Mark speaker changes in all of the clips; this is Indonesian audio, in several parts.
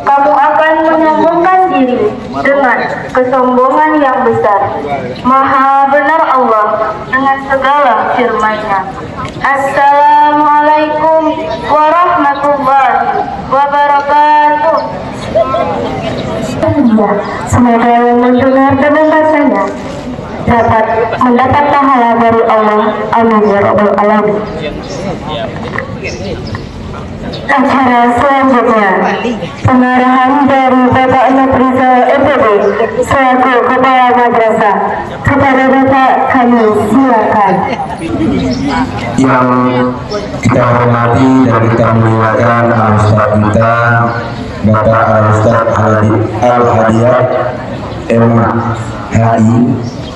Speaker 1: kamu akan menyombongkan diri dengan kesombongan yang besar. Maha benar Allah dengan segala firman-Nya. Assalamualaikum warahmatullahi wabarakatuh. Semoga yang mendengar dengan rasanya dapat mendapat pahala dari Allah. Amin ya rabbal alamin. Acara selanjutnya pengarahan dari Bapak Nafrizal MPD selaku Kepala Madrasah. Kepada Bapak kami silakan.
Speaker 2: Yang kita hormati dan kita muliakan Al-Ustaz kita Bapak Al-Ustaz Al-Hadiyat MHI.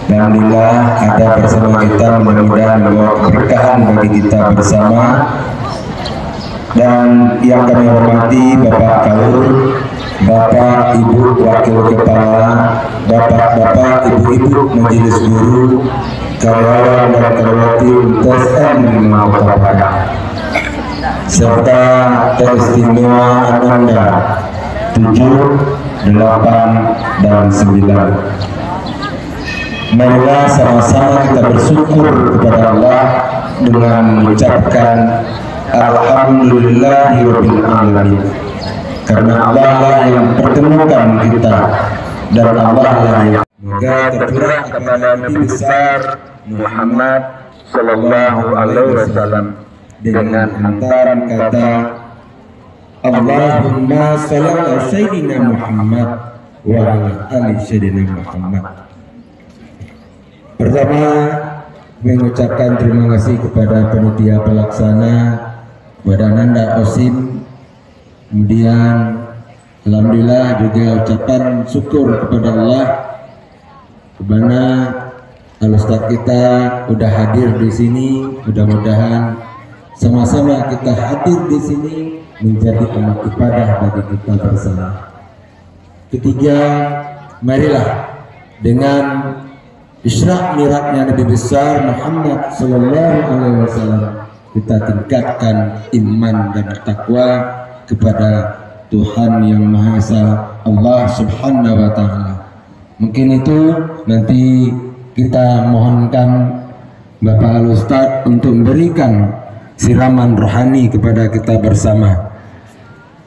Speaker 2: Alhamdulillah ada bersama kita, mudah-mudahan membawa keberkahan bagi kita bersama. Dan yang kami hormati Bapak Kaur, Bapak Ibu Wakil Kepala, Bapak-bapak, Ibu-ibu Majelis Guru, karyawan dan karyawati TSM Mawakapaka, serta teristimewa Anda 7, 8, dan 9. Marilah sama-sama kita bersyukur kepada Allah dengan mengucapkan Alhamdulillahirabbil alamin, karena Allah lah yang pertemukan kita dan Allah lah yang semoga tercurah kepada Nabi besar Muhammad Sallallahu Alaihi Wasallam dengan hantaran kata Allahumma shalli ala sayyidina Muhammad wa ala ali sayyidina Muhammad. Pertama, mengucapkan terima kasih kepada panitia pelaksana, kepada Nanda Osim, kemudian alhamdulillah juga ucapan syukur kepada Allah karena Al-Ustaz kita udah hadir di sini. Mudah-mudahan sama-sama kita hadir di sini menjadi amal ibadah bagi kita bersama. Ketiga, marilah dengan Isra Mi'rajnya Nabi besar Muhammad Sallallahu Alaihi Wasallam kita tingkatkan iman dan takwa kepada Tuhan yang Maha Esa, Allah Subhanahu Wa Taala. Mungkin itu nanti kita mohonkan Bapak Al-Ustaz untuk memberikan siraman rohani kepada kita bersama.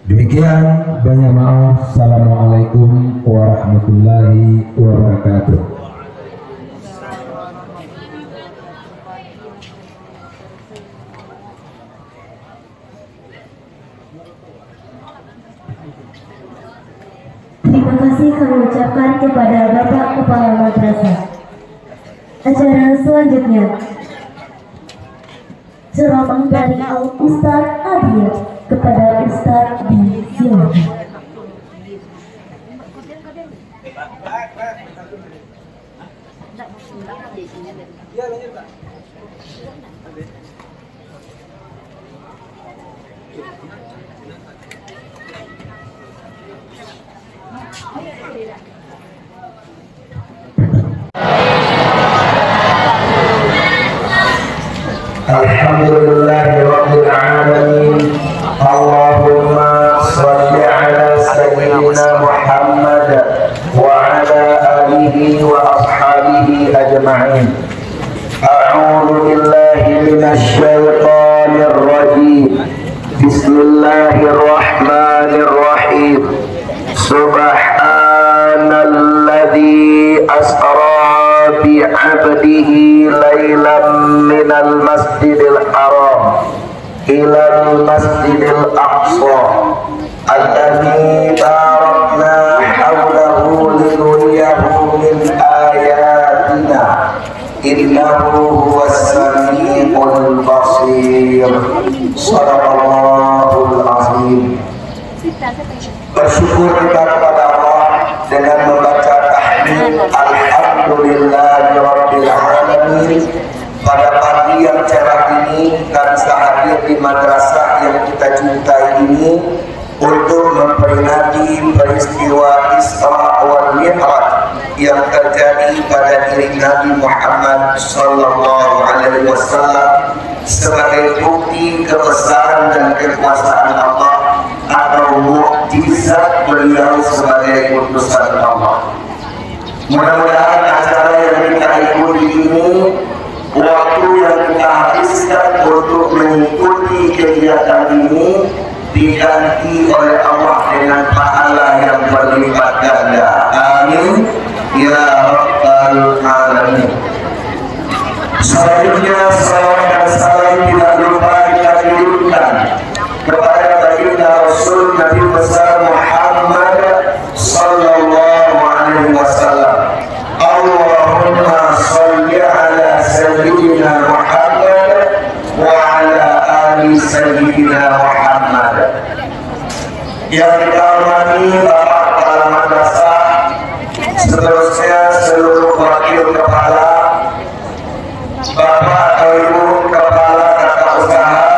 Speaker 2: Demikian, banyak maaf. Assalamualaikum warahmatullahi wabarakatuh.
Speaker 3: Terima kasih kami ucapkan kepada Bapak Kepala Madrasah. Acara selanjutnya ceramah dari Al-Ustaz Adiyat kepada Ustaz B. Silakan.
Speaker 2: Alhamdulillahirabbil alamin. Allahumma shalli ala sayyidina Muhammad wa ala alihi wa ashabihi ajma'in. A'udzu billahi minasy syaithanir rajim. Bismillahirrahmanirrahim. Subhanalladzi asra bi'abdihi laylan minal masjidil haram ilal masjidil aqsa alladzi barakna hawlahu linuriyahu min ayatina innahu huwas samiul basir. Shadaqallahul azim. Bersyukur kita kepada Allah dengan membaca tahmid Alhamdulillahirabbil alamin. Pada pagi yang cerah ini kita bisa hadir di madrasah yang kita cintai ini untuk memperingati peristiwa Isra wal Mi'raj yang terjadi pada diri Nabi Muhammad Sallallahu Alaihi Wasallam sebagai bukti kebesaran dan kekuasaan Allah atau atau mukjizat beliau sebagai utusan Allah. Mudah-mudahan acara yang kita ikuti ini, waktu yang kita habiskan untuk mengikuti kegiatan ini diganti oleh Allah dengan pahala yang berlipat ganda. Amin ya rabbal alamin. Selanjutnya salawat dan salam tidak lupa kita kirimkan kepada baginda Rasul Nabi besar Muhammad sallallahu alaihi wasallam. Allahumma shalli ala sayyidina Muhammad wa ala ali sayyidina Muhammad. Yang kita hormati Bapak Kepala Madrasah, seterusnya seluruh wakil kepala, Bapak atau Ibu Kepala Tata Usaha,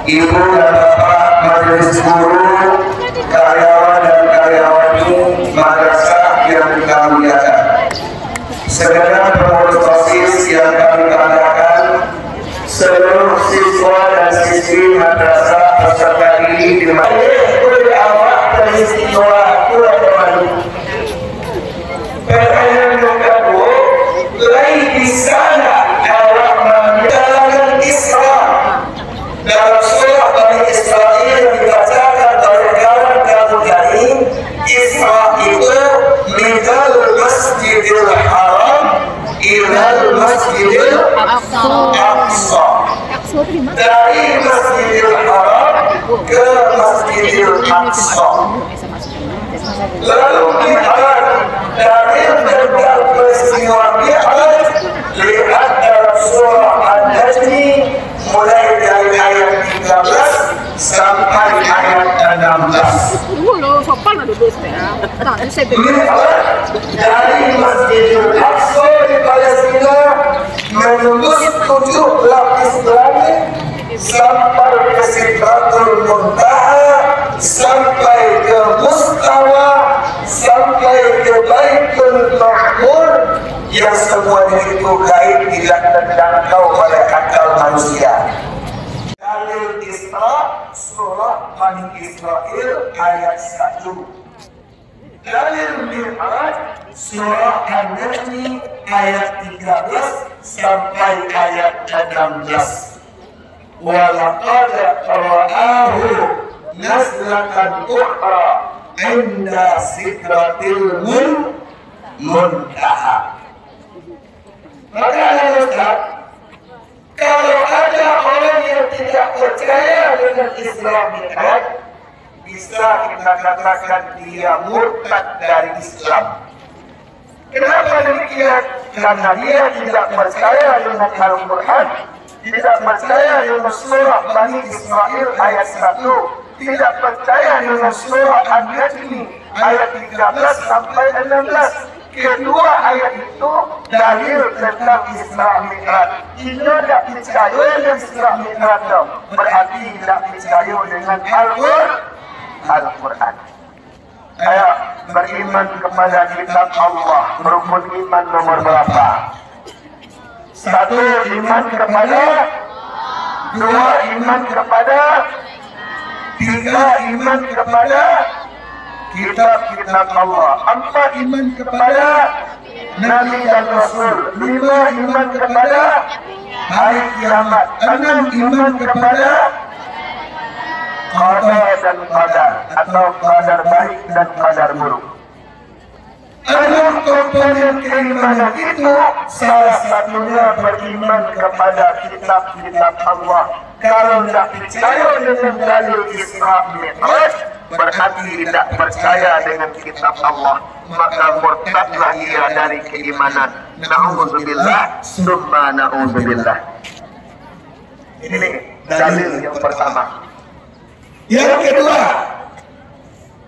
Speaker 2: Ibu dan Bapak Majelis Guru, karyawan dan karyawati madrasah yang kita muliakan, segenap pengurus OSIS yang kami banggakan, seluruh siswa dan siswi madrasah peserta didik di awak dan istiwa pertanyaan yang kedua, lain di sana awak menjalankan Islam dalam surah Bani Israel yang dibacakan oleh kawan kamu tadi. Isra itu minal masjidil haram ilal masjidil aqsa, dari masjidil haram ke masjidil aqsa. Lalu Mi'raj, dari tentang peristiwa Mi'raj, lihat dalam surah An-Najm mulai dari ayat 13 sampai ayat 16. Mi'raj dari Masjidil Aqsa di Palestina menembus 7 lapis langit sampai ke Sidratul Muntaha, sampai ke Mustawa, sampai ke Baitul Ma'mur, yang semuanya itu gaib, tidak terjangkau oleh akal manusia. Dalil Isra surah Bani Israel ayat 1. Dalil Mi'raj surah An-Najm ayat 13 sampai ayat 16. وَلَقَدْ رَآهُ نَزْلَةً أُخْرَى عِنْدَ سِدْرَةِ الْمُنْتَهَى. Maka Ustaz, kalau ada orang yang tidak percaya dengan Islam Mi'raj, bisa kita katakan dia murtad dari Islam. Kenapa demikian? Karena dia tidak percaya dengan Al-Quran, tidak percaya dengan surah Bani Israel ayat 1, tidak percaya dengan surah An-Najm ayat 13 sampai 16. Kedua ayat itu dalil tentang Isra Mi'raj. Ini tidak percaya dengan Isra Mi'raj, berarti tidak percaya dengan Al-Quran. Ayo beriman kepada kitab Allah. Rukun iman nomor berapa? 1, iman kepada, 2, iman kepada, 3, iman kepada kitab-kitab Allah, 4, iman kepada Nabi dan Rasul, 5, iman kepada hari kiamat, 6, iman kepada qada dan qadar atau qadar baik dan qadar buruk. 6 komponen keimanan itu salah satunya beriman kepada kitab-kitab Allah. Kalau tidak percaya dengan dalil Isra Mi'raj, berarti tidak percaya dengan kitab Allah, maka murtadlah ia dari keimanan. Na'udzubillah summa na'udzubillah. Ini dalil yang pertama. Yang kedua,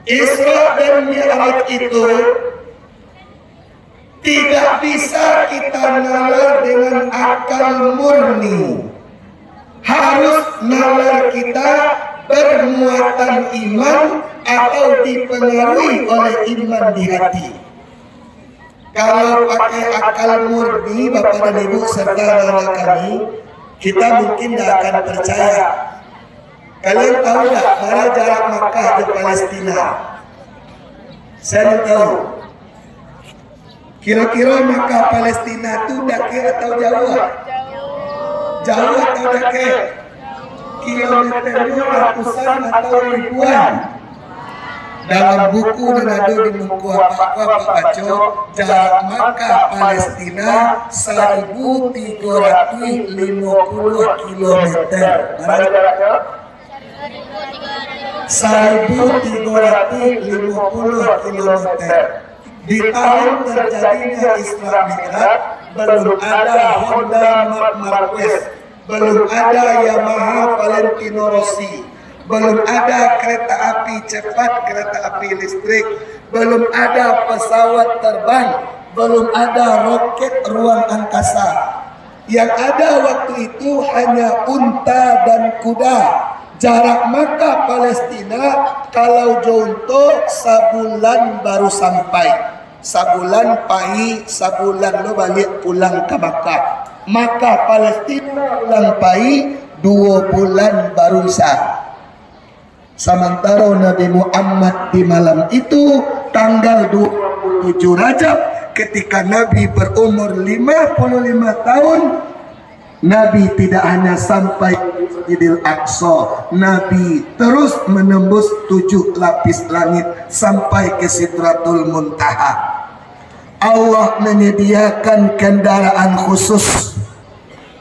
Speaker 2: Isra dan Mi'raj itu tidak bisa kita nalar dengan akal murni. Harus nalar kita bermuatan iman atau dipengaruhi oleh iman di hati. Kalau pakai akal murni, Bapak dan Ibu serta anak kami, kita mungkin tidak akan percaya. Kalian tahu nggak mana jarak Makkah ke Palestina? Saya tahu. Kira-kira Makkah Palestina itu dekat atau jauh? Jauh atau dekat? Kilometernya ratusan atau ribuan. Dalam buku dan ada di buku apa-apa baca jarak Makkah Palestina 1.350 kilometer. 1.350 kilometer. Di tahun terjadinya Isra Mi'raj belum ada Honda Marquez, belum ada Yamaha Valentino Rossi, belum ada kereta api cepat, kereta api listrik, belum ada pesawat terbang, belum ada roket ruang angkasa. Yang ada waktu itu hanya unta dan kuda. Jarak Makkah Palestina kalau contoh sebulan baru sampai. Sebulan pai, sebulan lo balik pulang ke Makkah. Makkah Palestina pulang pai 2 bulan baru sah. Sementara Nabi Muhammad di malam itu tanggal 27 Rajab ketika Nabi berumur 55 tahun, Nabi tidak hanya sampai Masjidil Aqsa, Nabi terus menembus 7 lapis langit sampai ke Sidratul Muntaha. Allah menyediakan kendaraan khusus,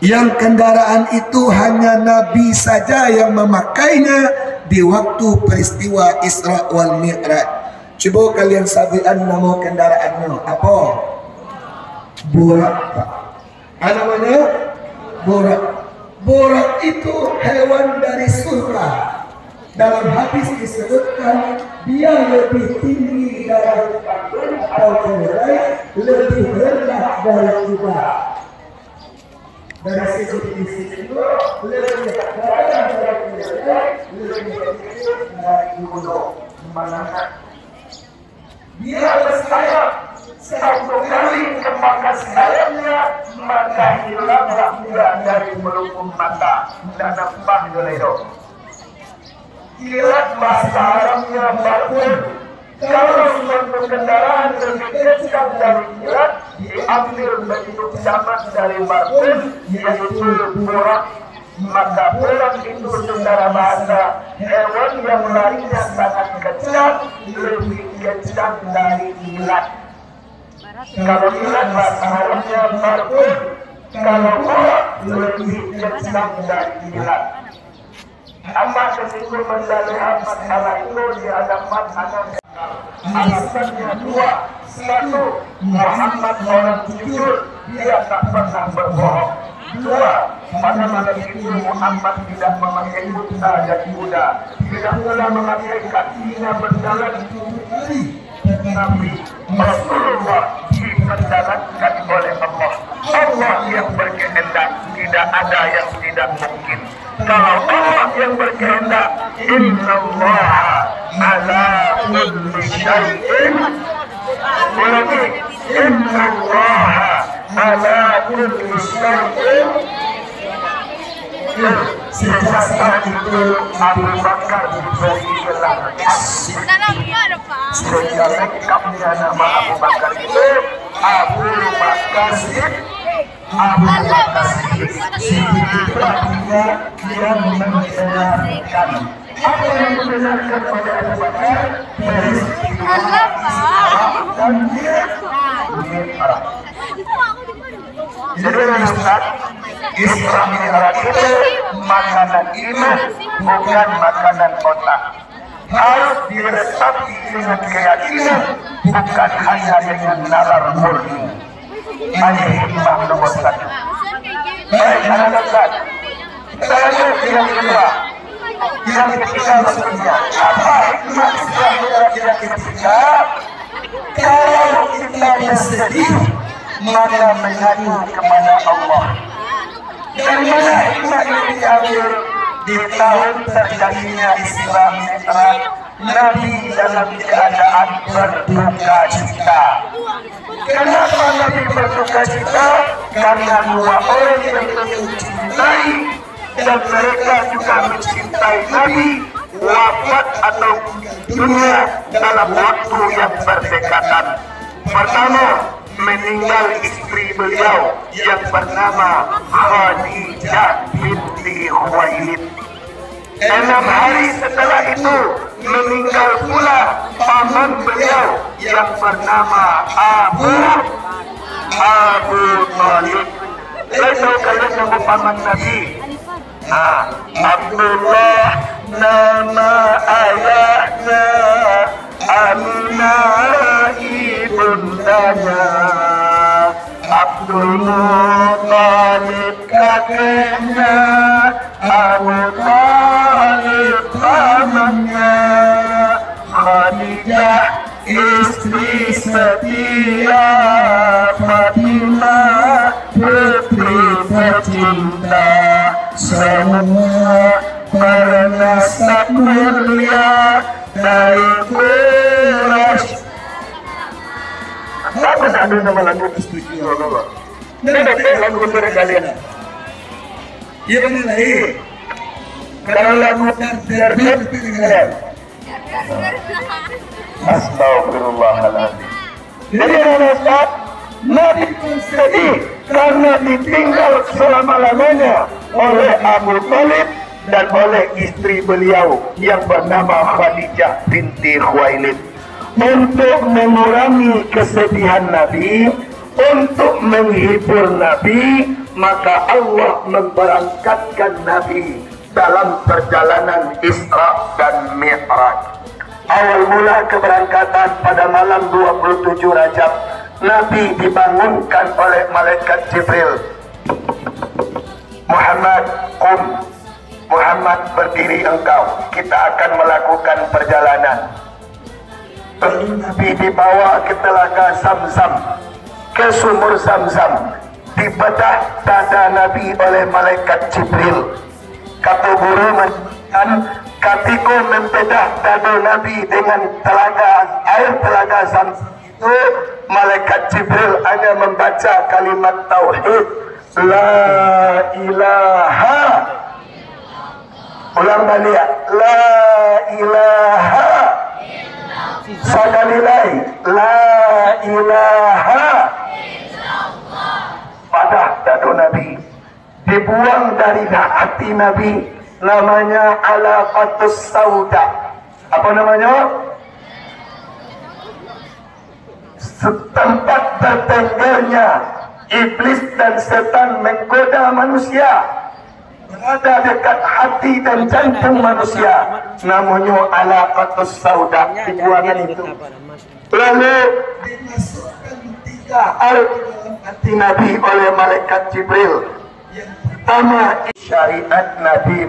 Speaker 2: yang kendaraan itu hanya Nabi saja yang memakainya di waktu peristiwa Isra wal Mi'raj. Coba kalian sabian nama kendaraannya apa? Burak. Apa namanya? Burak. Burak itu hewan dari surga. Dalam hadis disebutkan dia lebih tinggi dari kambing atau keledai, lebih rendah dari kuda. Dari segi fisik itu lebih rendah dari keledai, lebih tinggi dari kuda. Dia bersayap satu kali kemakan sayapnya, maka hilanglah kuda dari melengkung mata dan nampak gelero. Kilat bahasa Arabnya bakun. Kalau suatu kendaraan lebih kencang dari kilat, diambil bentuk sama dari bakun, yaitu burak. Maka burak itu secara bahasa hewan yang larinya sangat kencang, lebih kencang dari kilat. Kalau kilat bahasa Arabnya bakun, kalau burak lebih kencang dari kilat. Amma ketika mendalih masalah itu di hadapan anak. Alasannya 2. 1. Muhammad orang jujur, dia tak pernah berbohong. 2. Pada malam itu Muhammad tidak memakai unta dan kuda, tidak pula memakai kakinya berjalan 7 hari. Tetapi Rasulullah dipendaratkan oleh Allah. Allah yang berkehendak, tidak ada yang tidak mungkin. Kalau Allah yang berkehendak, innallaha ala kulli syai'in qadir. Innallaha ala kulli syai'in. Sejak saat itu Abu Bakar diberi gelar sehingga lengkapnya nama Abu Bakar itu Abu Bakar Abu Bakar Siddiq, artinya yang membenarkan. Apa yang membenarkan oleh Abu Bakar? Peristiwa dan Mi'raj. Jadi Ustaz, Isra Mi'raj itu makanan iman, bukan makanan otak. Harus diresapi dengan keyakinan, bukan hanya dengan nalar murni. Hanya hikmah nomor 1. Baik, anak-anak, saya yang kedua, yang ketiga maksudnya apa hikmah Isra Mi'raj yang ketiga? Kalau kita bersedih, maka mengadu kepada Allah. Dan mana hikmah yang diambil di tahun terjadinya Isra Mi'raj? Nabi dalam keadaan berduka cita. Kenapa Nabi berduka cita? Karena 2 orang yang mencintai dan mereka juga mencintai Nabi wafat atau dunia dalam waktu yang berdekatan. Pertama, meninggal istri beliau yang bernama Khadijah binti Khuwailid. 6 hari setelah itu meninggal pula paman beliau yang bernama Abu Thalib. Lalu kalian nama paman Nabi? Abdullah nama ayahnya, Aminah ibundanya, Abdul Muthalib kakeknya, Abu Thalib pamannya, Khadijah istri setia, Fatimah putri tercinta, semua bernasab mulia dari Quraisy. Apa ada nama lagu setuju Allah? Ini lagu untuk kalian. Iya benar kalau lagu dari kalian. Astagfirullahaladzim. Jadi Ustaz, Nabi sedih karena ditinggal selama-lamanya oleh Abu Thalib dan oleh istri beliau yang bernama Khadijah binti Khuwailid. Untuk mengurangi kesedihan Nabi, untuk menghibur Nabi, maka Allah memberangkatkan Nabi dalam perjalanan Isra dan Mi'raj. Awal mula keberangkatan pada malam 27 Rajab, Nabi dibangunkan oleh malaikat Jibril. Muhammad berdiri engkau, kita akan melakukan perjalanan. Nabi dibawa ke telaga Zamzam, ke sumur Zamzam, dibedah dada Nabi oleh malaikat Jibril. Kata guru menjelaskan, ketika membedah dada Nabi dengan air telaga Zamzam itu, malaikat Jibril hanya membaca kalimat tauhid, la ilaha. Ulang balik, la ilaha. Sekali lagi, la ilaha. Pada dada Nabi dibuang dari hati Nabi, namanya alaqatus sauda. Apa namanya? Setempat tertenggelnya iblis dan setan menggoda manusia, berada dekat hati dan jantung manusia, namanya alaqatus sauda. Dibuangan itu, lalu dimasukkan 3 hal dalam hati Nabi oleh malaikat Jibril. Yang pertama, syariat Nabi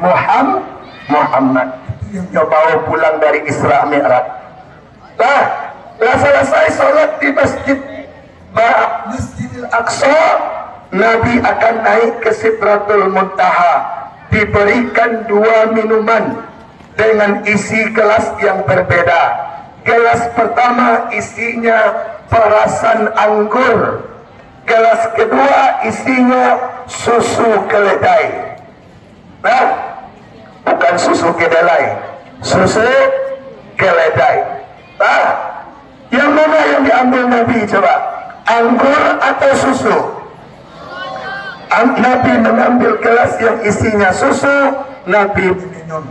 Speaker 2: Muhammad yang bawa pulang dari Isra Mi'raj. Setelah selesai sholat di Masjidil Aqsa, Nabi akan naik ke Sidratul Muntaha, diberikan 2 minuman dengan isi gelas yang berbeda. Gelas pertama isinya perasan anggur, gelas kedua isinya susu keledai. Nah, bukan susu kedelai, susu keledai. Nah, yang mana yang diambil Nabi coba? Anggur atau susu? Nabi mengambil gelas yang isinya susu, Nabi minum.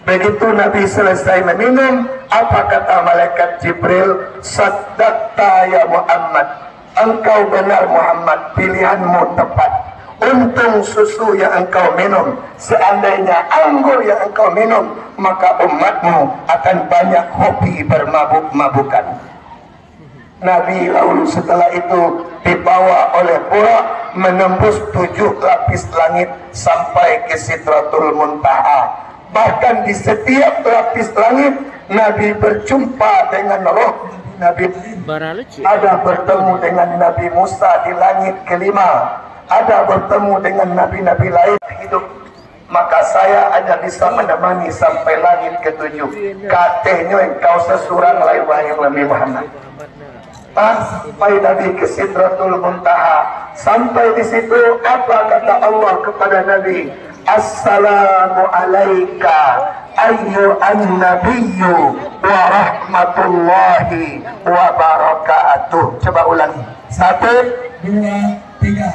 Speaker 2: Begitu Nabi selesai meminum, apa kata malaikat Jibril? Saddaqta ya Muhammad, engkau benar Muhammad, pilihanmu tepat. Untung susu yang engkau minum, seandainya anggur yang engkau minum, maka umatmu akan banyak hobi bermabuk-mabukan. Nabi lalu setelah itu dibawa oleh Burak menembus 7 lapis langit sampai ke Sidratul Muntaha. Bahkan di setiap lapis langit Nabi berjumpa dengan roh Nabi. Ada bertemu dengan Nabi Musa di langit kelima, ada bertemu dengan nabi-nabi lain hidup. Maka saya hanya bisa menemani sampai langit ke-7. Katanya engkau sesurang lain wahai Nabi Muhammad. Sampai Nabi ke Sidratul Muntaha. Sampai di situ apa kata Allah kepada Nabi? Assalamu alaika ayyuhan nabiyyu wa rahmatullahi wa barakatuh. Coba ulangi. 1, 2, 3.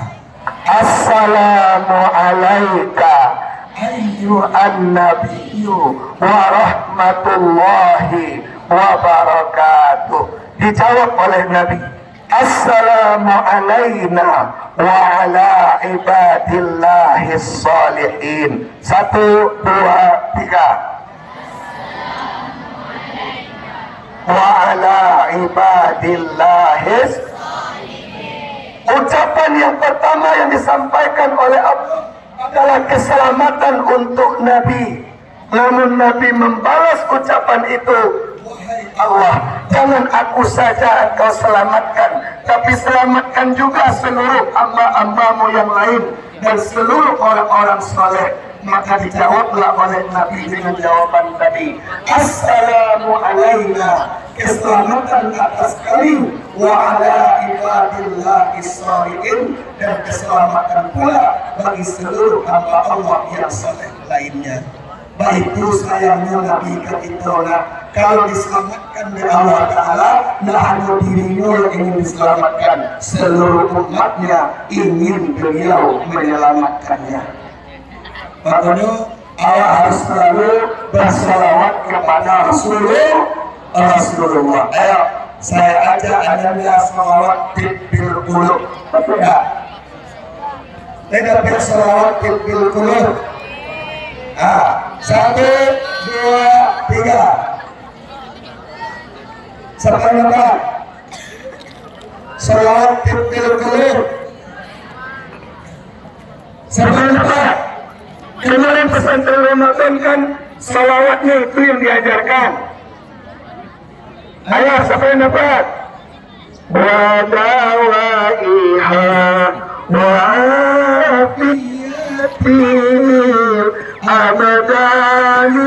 Speaker 2: Assalamu alaika ayyuhan nabiyyu wa rahmatullahi wa barakatuh. Dijawab oleh Nabi, Assalamu alaina wa ala ibadillahis salihin. 1, 2, 3. Wa ala ibadillahis salihin. Ucapan yang pertama yang disampaikan oleh Allah adalah keselamatan untuk Nabi. Namun Nabi membalas ucapan itu, wahai Allah, jangan aku saja Engkau selamatkan, tapi selamatkan juga seluruh hamba-hambamu yang lain dan seluruh orang-orang saleh. Maka dijawablah oleh Nabi dengan jawaban tadi, Assalamu alaina, keselamatan atas kami, wa ala ibadillahis shalihin, dan keselamatan pula bagi seluruh hamba Allah yang saleh lainnya. Baik itu sayangnya Nabi ketika kalau diselamatkan oleh Allah Ta'ala, nah hanya dirinya yang ingin diselamatkan, seluruh umatnya ingin beliau menyelamatkannya. Makanya Allah harus selalu bersalawat kepada Rasulullah. Ayo, saya ajak anda salawat bil qulub. Ya. Tidak bersalawat bil qulub. 1, 2, 3. Sampai lupa. Salawat bil qulub. Sampai lupa. Kemarin pesantren Ramadan kan salawatnya itu yang diajarkan. Ayo, siapa yang dapat? Wa dawaiha wa afiyatil abadani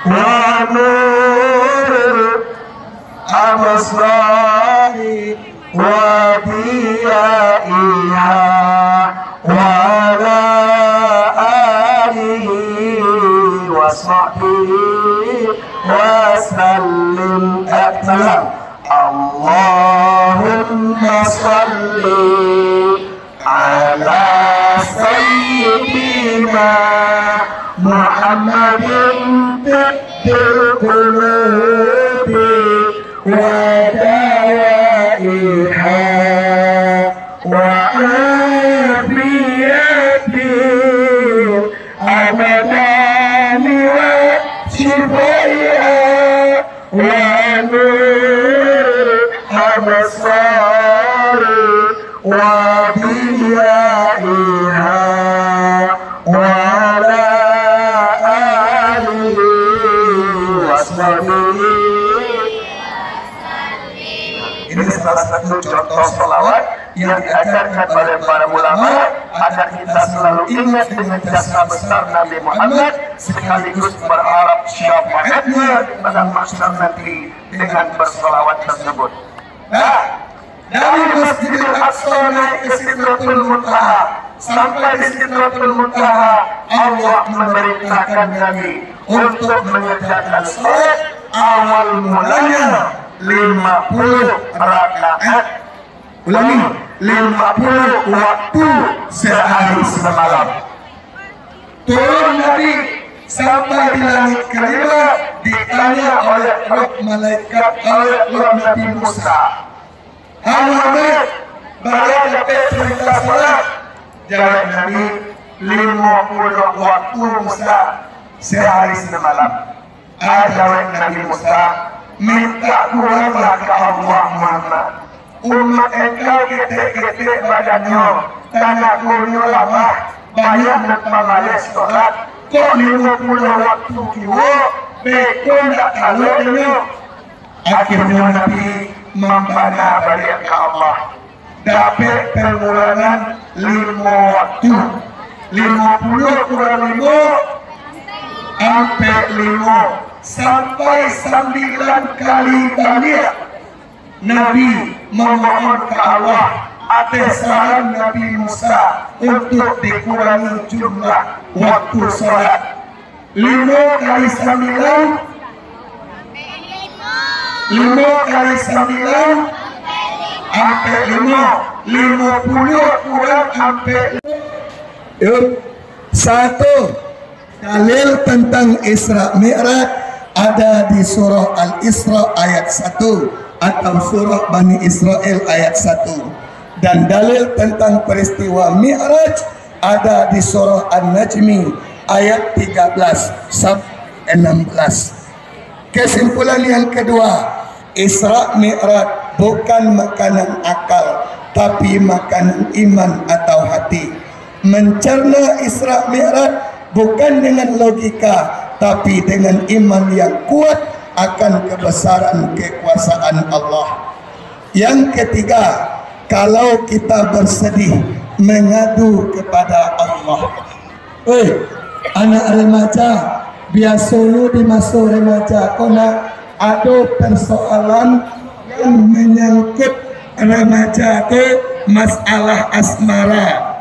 Speaker 2: wa nur amasrari wa diyaiha wa ala alihi wa sahbihi wa sallim. Allahumma salli ala sayyidina Muhammadin tibbil qulubi wa dawaiha wa afiyatil abadani wa shifaiha wa nur abasari wa diyaiha wa ala alihi wa sahbihi. Ini salah satu contoh salawat yang diajarkan oleh para ulama agar kita selalu ingat dengan jasa besar Nabi Muhammad sekaligus berharap syafaatnya pada mahsyar nanti dengan bersalawat tersebut. Nah, dari Masjidil Aqsa naik ke Sidratul Muntaha, sampai di Sidratul Muntaha Allah memerintahkan Nabi untuk mengerjakan salat awal mulanya 50 rakaat. Ulangi, 50 waktu sehari semalam. Turun Nabi sampai di langit kelima, ditanya oleh malaikat oleh Nabi Musa, Muhammad, bagaimana dapat perintah salat? Jawab Nabi, 50 waktu Musa sehari semalam. Jawab Nabi Musa, minta kuranglah ke Allah Muhammad. Umat engkau gede-gede badannya, tanah kunyul lamah, banyak nak mamalis sholat. Kok 50 waktu kiwo, bekon tak kalornya. Akhirnya Nabi membana balik ke Allah. Dapat pengulangan 5 waktu. 50 kurang 5, sampai 5, sampai 9 kali balik. Nabi memohon ke Allah, ada saran Nabi Musa untuk dikurangi jumlah waktu salat. 5 kali 9 sampai 50 kurang sampai 1. Dalil tentang Isra Mi'raj ada di surah Al-Isra ayat 1 atau surah Bani Israel ayat 1, dan dalil tentang peristiwa Mi'raj ada di surah An-Najmi ayat 13 sampai 16. Kesimpulan yang kedua, Isra Mi'raj bukan makanan akal, tapi makanan iman atau hati. Mencerna Isra Mi'raj bukan dengan logika, tapi dengan iman yang kuat akan kebesaran kekuasaan Allah. Yang ketiga, kalau kita bersedih mengadu kepada Allah. Anak remaja, biasa lu di masa remaja kona ada persoalan yang menyangkut remaja ke masalah asmara.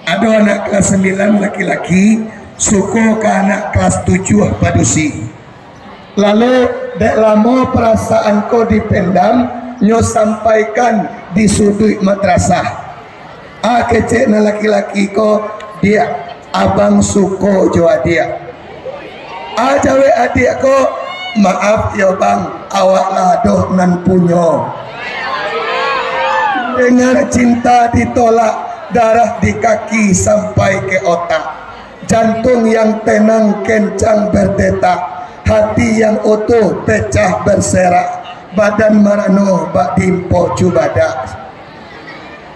Speaker 2: Ada anak kelas 9 laki-laki suka ke anak kelas 7 padusi. Lalu dek lama perasaan kau dipendam, nyo sampaikan di sudut madrasah. Kecek na laki-laki kau dia abang suko jua dia. Jawe adik kau, maaf ya bang, awak ladoh nan punyo. Dengar cinta ditolak, darah di kaki sampai ke otak, jantung yang tenang kencang berdetak, hati yang utuh pecah berserak, badan marano bak dimpo cubadak.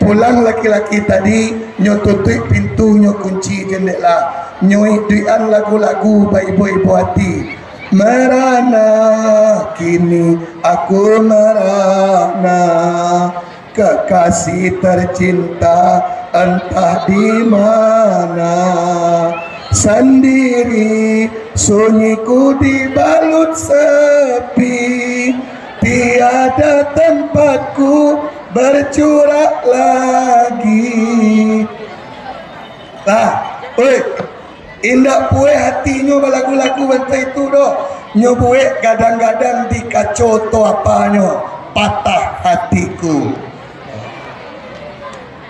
Speaker 2: Pulang laki-laki tadi, nyo tutup pintu, nyo kunci jendela, nyo duian lagu-lagu bak ibu-ibu hati. Merana kini aku merana, kekasih tercinta entah di mana, sendiri sunyiku dibalut sepi, tiada tempatku bercurak lagi. Indak puwe hatinya balagu-lagu bantai itu doh, nyo puwe gadang-gadang di kaco to apanya, patah hatiku.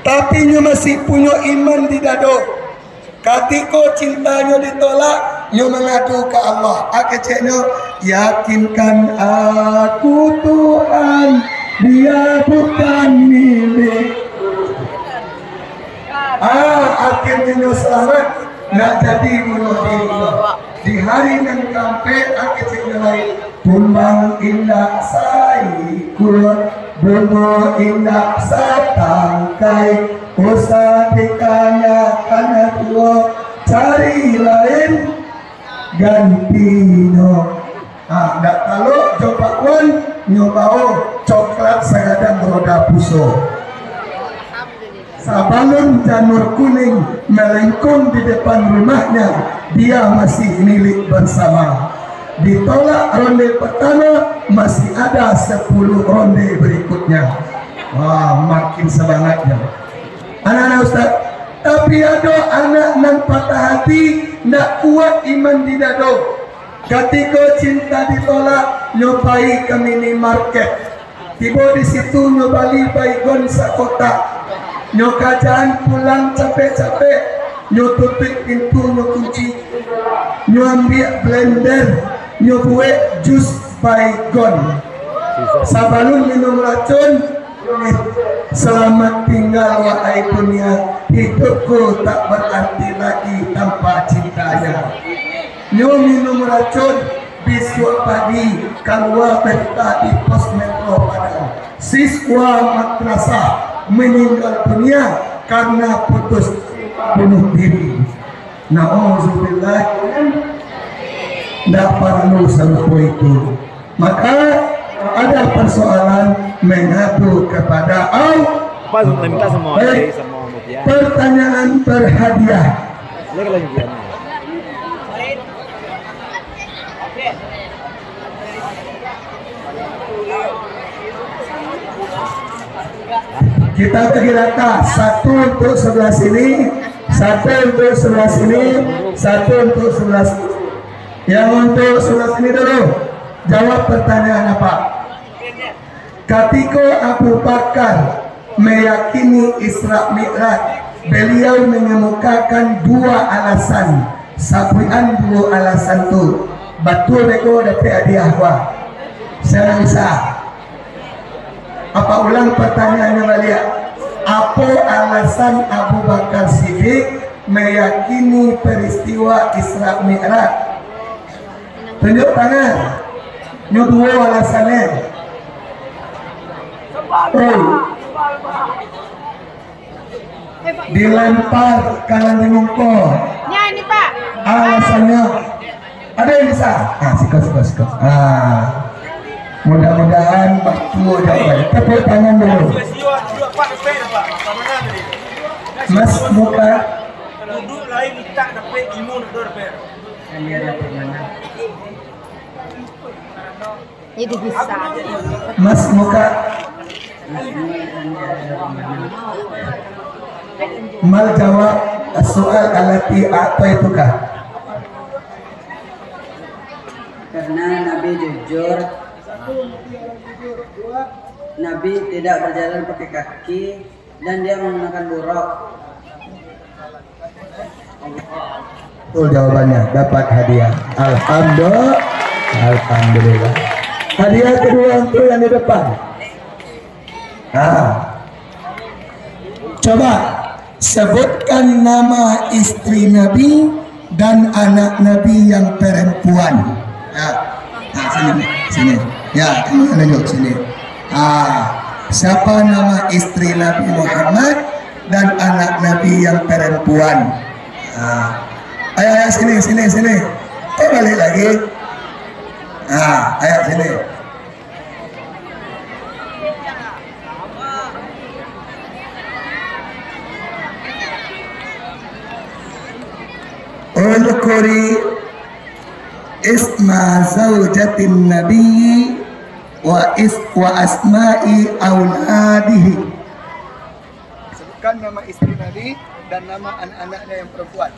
Speaker 2: Tapi nyo masih punya iman di dado. Katiko cintanya ditolak, nyo mengadu ke Allah. Akeceknya, yakinkan aku Tuhan, dia bukan milik. Akhirnya nyo selamat, nak jadi bunuh diri. Di hari yang kampe, akeceknya lain, tumbang indah saiku, bunga indah satangkai, usah dikanyakan dua, cari lain gantinya. Ndak kalau coba pun nyobao coklat segadang roda puso. Sabalun janur kuning melengkung di depan rumahnya, dia masih milik bersama. Ditolak ronde pertama, masih ada 10 ronde berikutnya. Wah, makin semangatnya anak-anak Ustaz. Tapi ada anak nan patah hati, nak kuat iman di dado. Ketika cinta ditolak, nyobai ke minimarket, tiba di situ nyobali baygon sakotak, nyokajaan pulang capek-capek, nyotutup pintu, nyokunci, nyambil blender, nyobuat jus baygon. Sabalun minum racun, selamat tinggal wahai dunia, hidupku tak berarti lagi tanpa cintanya. Nyo minum racun, besok pagi keluar berita di pos metro Padang, siswa madrasah meninggal dunia karena putus bunuh diri. Na'udzubillah, tidak perlu serupa itu. Maka ada persoalan mengadu kepada Allah. Pertanyaan berhadiah.
Speaker 4: Kita bagi rata, satu untuk sebelah sini, satu untuk sebelah sini, satu untuk sebelah sini. Yang untuk sebelah sini dulu, jawab pertanyaan apa? Ketika Abu Bakar meyakini Isra Mi'raj, beliau mengemukakan dua alasan. Sabian dua alasan tu betul beko dapat hadiah wah. Saya bisa. Apa ulang pertanyaannya balik? Apa alasan Abu Bakar Siddiq meyakini peristiwa Isra Mi'raj? Tunjuk tangan. Ini dua alasannya. Dilempar kanan dimungko.
Speaker 5: Ya ini Pak.
Speaker 4: Alasannya ada yang bisa. Sikos. Mudah-mudahan waktu jawabannya. Tepuk tangan dulu. Mas muka.
Speaker 6: Duduk lain minta dapat ilmu dapat.
Speaker 5: Itu bisa.
Speaker 4: Mas muka. Mal jawab soal alati apa itu kah?
Speaker 7: Karena Nabi jujur, Nabi tidak berjalan pakai kaki dan dia menggunakan buruk.
Speaker 4: Betul jawabannya, dapat hadiah. Alhamdulillah. Hadiah kedua untuk yang di depan. Coba sebutkan nama istri Nabi dan anak Nabi yang perempuan. Sini. Ya, kamu tunjuk sini. Siapa nama istri Nabi Muhammad dan anak Nabi yang perempuan? Ayo sini. Kau balik lagi. Ayo sini. Ulkuri isma zaujatin Nabi wa asma'i auladihi. Sebutkan nama istri Nabi dan nama anak-anaknya yang perempuan.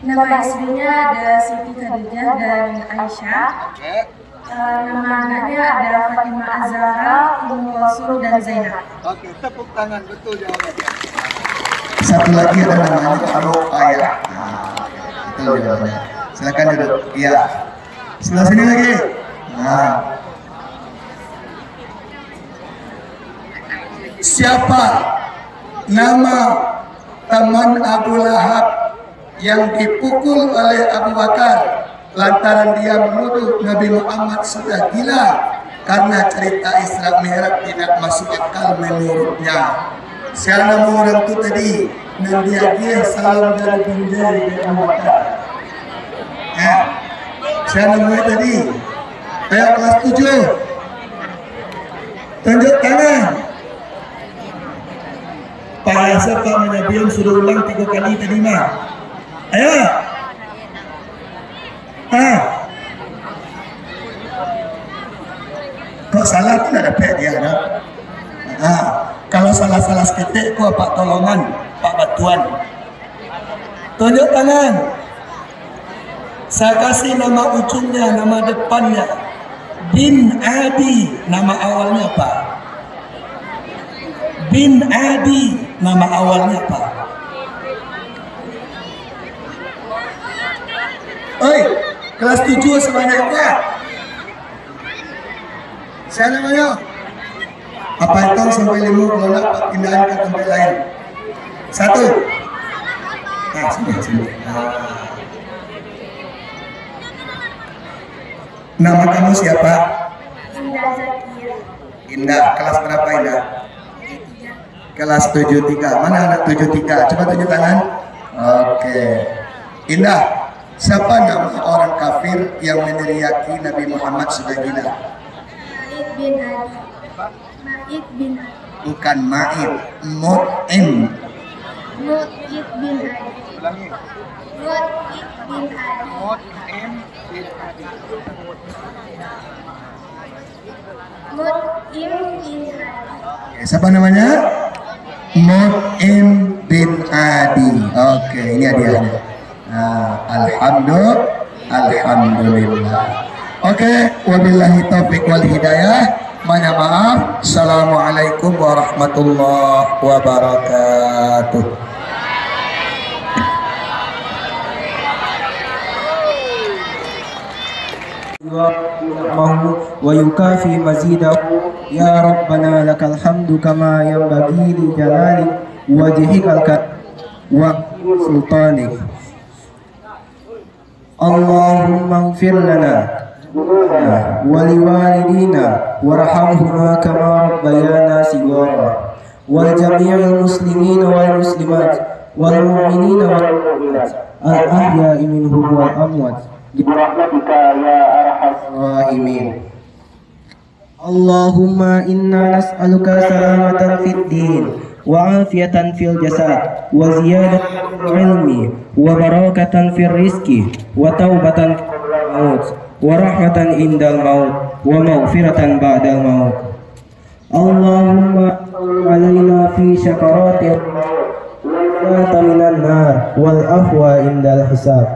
Speaker 1: Nama istrinya ada Siti Khadijah dan Aisyah. Nama anaknya ada Fatimah Az-Zahra, Ummu Kulsum dan Zainab.
Speaker 4: Oke, tepuk tangan, betul jawabannya. Satu lagi ada namanya Ruqayyah. Betul jawabannya. Silakan duduk. Iya. Sebelah sini lagi. Siapa nama teman Abu Lahab yang dipukul oleh Abu Bakar lantaran dia menuduh Nabi Muhammad sudah gila karena cerita Isra Mi'raj tidak masuk akal menurutnya. Siapa nama orang itu tadi? Nabi salam dari Binjari dari Abu Bakar. Siapa namanya tadi? Ayo kelas 7. Tunjuk tangan. Pak Yasir, Pak Manabian sudah ulang 3 kali tadi mah. Ayo. Kok salah tu nak dapat dia nak? Kalau salah-salah seketik kau Pak tolongan, Pak bantuan. Tunjuk tangan. Saya kasih nama ujungnya, nama depannya. Bin Adi, nama awalnya apa? Bin Adi, nama awalnya apa? Oi, kelas 7 sebanyak apa? Siapa namanya? Apa itu sampai 5 kalau nak pindahan ke tempat lain? 1. Sini. Nama kamu siapa?
Speaker 1: Indah Zakia.
Speaker 4: Indah, kelas berapa Indah? Kelas 73. Mana anak 73? Coba tunjuk tangan. Oke. Indah, siapa nama orang kafir yang meneriaki Nabi Muhammad sudah gila?
Speaker 1: Ma'id bin Adi. Ma'id bin Adi.
Speaker 4: Bukan Ma'id, Mut'im.
Speaker 1: Ma'id bin Adi.
Speaker 4: Ulangi.
Speaker 1: Ma'id bin Adi.
Speaker 4: Mut'im bin Adi.
Speaker 1: Mut'im bin Adi.
Speaker 4: Oke, siapa namanya? Mut'im bin Adi. Oke, ini hadiahnya. Alhamdulillah. Oke, wabillahi taufiq wal hidayah. Mohon maaf. Assalamualaikum warahmatullahi wabarakatuh.
Speaker 8: wa yukafi mazidahu ya rabbana lakal hamdu kama yanbaghi li jalali wajhikal wa sultanik. Allahumma ighfir lana wa liwalidina warhamhuma kama rabbayana shighara wal jami'il muslimina wal muslimat wal mu'minina wal mu'minat al ahya'i minhum wal amwat birahmatika ya arhamar rahimin. Allahumma inna nas'aluka salamatan fid din wa afiyatan fil jasad wa ziyadatan fil ilmi wa barakatan fil rizqi wa taubatan fil maut wa rahmatan indal maut wa maghfiratan ba'dal maut. Allahumma alaina fi syakaratil maut minan nar wal afwa indal hisab.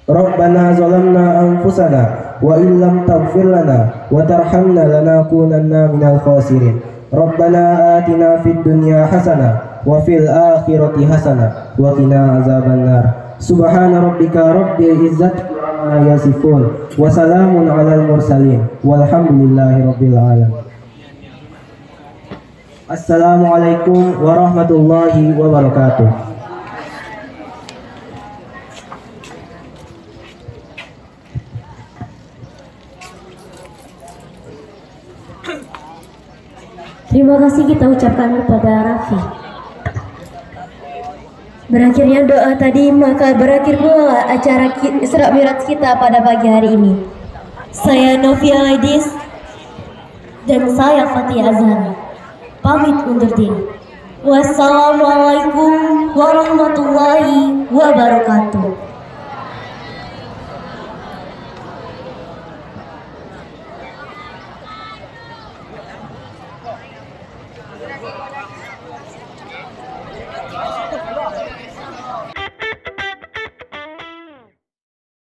Speaker 8: Rabbana zalamna anfusana wa illam taghfir lana wa tarhamna lanakunanna minal khasirin. Rabbana atina fid dunya hasanah wa fil akhirati hasanah wa qina azabannar. Subhana rabbika rabbil izzati amma yasifun wa salamun alal mursalin walhamdulillahi rabbil alamin. Assalamualaikum warahmatullahi wabarakatuh.
Speaker 3: Terima kasih kita ucapkan kepada Raffi. Berakhirnya doa tadi, maka berakhir pula acara Isra Mi'raj kita pada pagi hari ini. Saya Novia Aidis dan saya Fathia Azhara pamit undur diri. Wassalamualaikum warahmatullahi wabarakatuh.